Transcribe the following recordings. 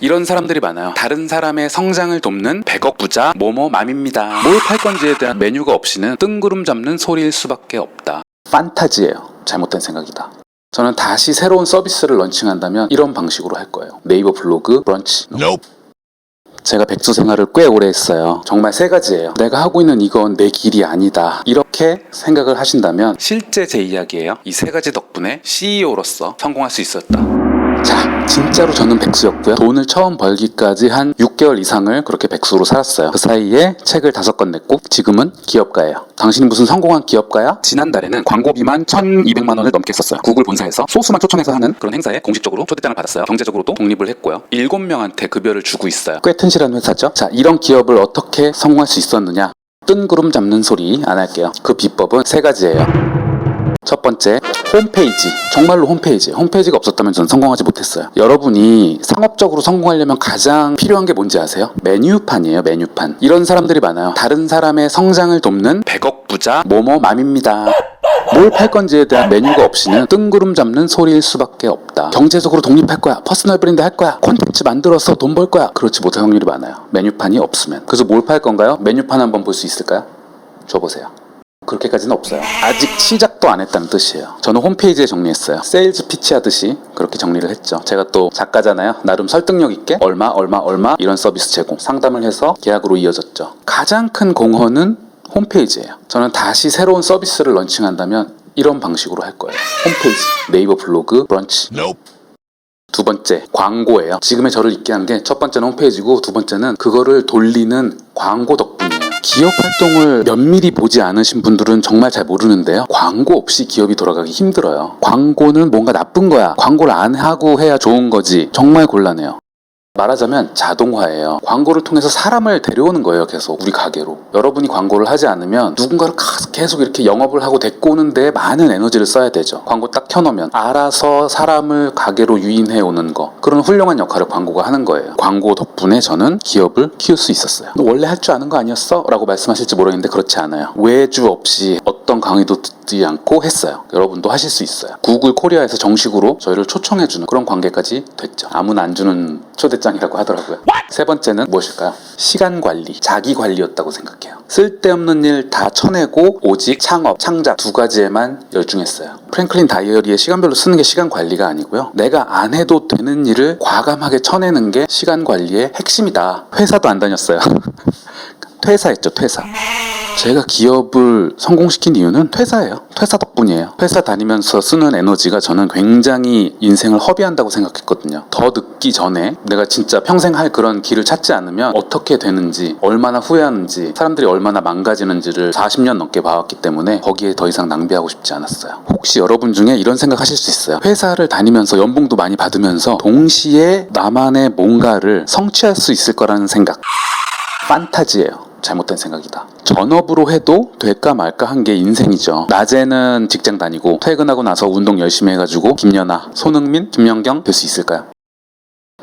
이런 사람들이 많아요. 다른 사람의 성장을 돕는 100억 부자 모모맘입니다. 뭘 팔 건지에 대한 메뉴가 없이는 뜬구름 잡는 소리일 수밖에 없다. 판타지예요. 잘못된 생각이다. 저는 다시 새로운 서비스를 런칭한다면 이런 방식으로 할 거예요. 네이버 블로그 브런치. 제가 백수 생활을 꽤 오래 했어요. 정말 세 가지예요. 내가 하고 있는 이건 내 길이 아니다. 이렇게 생각을 하신다면 실제 제 이야기예요. 이 세 가지 덕분에 CEO로서 성공할 수 있었다. 자, 진짜로 저는 백수였고요. 돈을 처음 벌기까지 한 6개월 이상을 그렇게 백수로 살았어요. 그 사이에 책을 5권 냈고 지금은 기업가예요. 당신이 무슨 성공한 기업가야? 지난달에는 광고비만 1,200만 원을 넘게 썼어요. 구글 본사에서 소수만 초청해서 하는 그런 행사에 공식적으로 초대장을 받았어요. 경제적으로도 독립을 했고요. 7명한테 급여를 주고 있어요. 꽤 튼실한 회사죠. 자, 이런 기업을 어떻게 성공할 수 있었느냐? 뜬구름 잡는 소리 안 할게요. 그 비법은 3가지예요. 첫 번째, 홈페이지. 정말로 홈페이지. 홈페이지가 없었다면 저는 성공하지 못했어요. 여러분이 상업적으로 성공하려면 가장 필요한 게 뭔지 아세요? 메뉴판이에요. 메뉴판. 이런 사람들이 많아요. 다른 사람의 성장을 돕는 100억 부자 모모맘입니다. 뭘 팔 건지에 대한 메뉴가 없이는 뜬구름 잡는 소리일 수밖에 없다. 경제적으로 독립할 거야. 퍼스널 브랜드 할 거야. 콘텐츠 만들어서 돈 벌 거야. 그렇지 못할 확률이 많아요. 메뉴판이 없으면. 그래서 뭘 팔 건가요? 메뉴판 한번 볼 수 있을까요? 줘보세요. 그렇게까지는 없어요. 아직 시작도 안 했다는 뜻이에요. 저는 홈페이지에 정리했어요. 세일즈 피치 하듯이 그렇게 정리를 했죠. 제가 또 작가잖아요. 나름 설득력 있게 얼마 이런 서비스 제공, 상담을 해서 계약으로 이어졌죠. 가장 큰 공헌은 홈페이지예요. 저는 다시 새로운 서비스를 런칭한다면 이런 방식으로 할 거예요. 홈페이지, 네이버 블로그 브런치. 두 번째, 광고예요. 지금의 저를 있게 한 게 첫 번째는 홈페이지고 두 번째는 그거를 돌리는 광고 덕분이에요. 기업 활동을 면밀히 보지 않으신 분들은 정말 잘 모르는데요. 광고 없이 기업이 돌아가기 힘들어요. 광고는 뭔가 나쁜 거야. 광고를 안 하고 해야 좋은 거지. 정말 곤란해요. 말하자면 자동화예요. 광고를 통해서 사람을 데려오는 거예요. 계속 우리 가게로. 여러분이 광고를 하지 않으면 누군가를 계속 이렇게 영업을 하고 데리고 오는데 많은 에너지를 써야 되죠. 광고 딱 켜놓으면 알아서 사람을 가게로 유인해 오는 거, 그런 훌륭한 역할을 광고가 하는 거예요. 광고 덕분에 저는 기업을 키울 수 있었어요. 너 원래 할 줄 아는 거 아니었어? 라고 말씀하실지 모르겠는데 그렇지 않아요. 외주 없이 어떤 강의도 듣지 않고 했어요. 여러분도 하실 수 있어요. 구글 코리아에서 정식으로 저희를 초청해주는 그런 관계까지 됐죠. 아무나 안 주는 초대장이라고 하더라고요. 세 번째는 무엇일까요? 시간 관리, 자기 관리였다고 생각해요. 쓸데없는 일 다 쳐내고 오직 창업, 창작 2가지에만 열중했어요. 프랭클린 다이어리에 시간별로 쓰는 게 시간 관리가 아니고요. 내가 안 해도 되는 일을 과감하게 쳐내는 게 시간 관리의 핵심이다. 회사도 안 다녔어요. 퇴사했죠, 퇴사. 제가 기업을 성공시킨 이유는 퇴사예요. 퇴사 덕분이에요. 회사 다니면서 쓰는 에너지가 저는 굉장히 인생을 허비한다고 생각했거든요. 더 늦기 전에 내가 진짜 평생 할 그런 길을 찾지 않으면 어떻게 되는지, 얼마나 후회하는지, 사람들이 얼마나 망가지는지를 40년 넘게 봐왔기 때문에 거기에 더 이상 낭비하고 싶지 않았어요. 혹시 여러분 중에 이런 생각 하실 수 있어요. 회사를 다니면서 연봉도 많이 받으면서 동시에 나만의 뭔가를 성취할 수 있을 거라는 생각. 판타지예요. 잘못된 생각이다. 전업으로 해도 될까 말까 한 게 인생이죠. 낮에는 직장 다니고 퇴근하고 나서 운동 열심히 해가지고 김연아, 손흥민, 김연경 될 수 있을까요?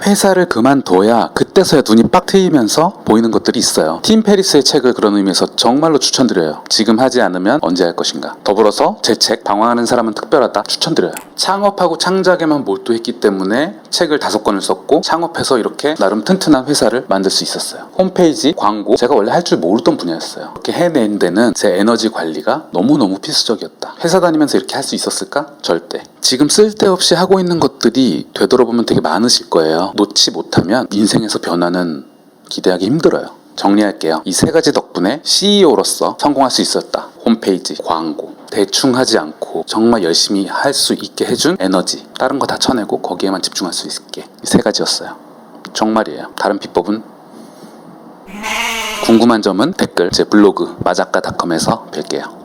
회사를 그만둬야 그때서야 눈이 빡 트이면서 보이는 것들이 있어요. 팀 페리스의 책을 그런 의미에서 정말로 추천드려요. 지금 하지 않으면 언제 할 것인가. 더불어서 제 책 방황하는 사람은 특별하다 추천드려요. 창업하고 창작에만 몰두했기 때문에 책을 5권을 썼고 창업해서 이렇게 나름 튼튼한 회사를 만들 수 있었어요. 홈페이지, 광고, 제가 원래 할 줄 모르던 분야였어요. 이렇게 해낸 데는 제 에너지 관리가 너무너무 필수적이었다. 회사 다니면서 이렇게 할 수 있었을까? 절대. 지금 쓸데없이 하고 있는 것들이 되돌아보면 되게 많으실 거예요. 놓지 못하면 인생에서 변화는 기대하기 힘들어요. 정리할게요. 이 3가지 덕분에 CEO로서 성공할 수 있었다. 홈페이지, 광고. 대충 하지 않고 정말 열심히 할 수 있게 해준 에너지. 다른 거 다 쳐내고 거기에만 집중할 수 있게. 이 3가지였어요. 정말이에요. 다른 비법은? 궁금한 점은 댓글, 제 블로그 마작가닷컴에서 뵐게요.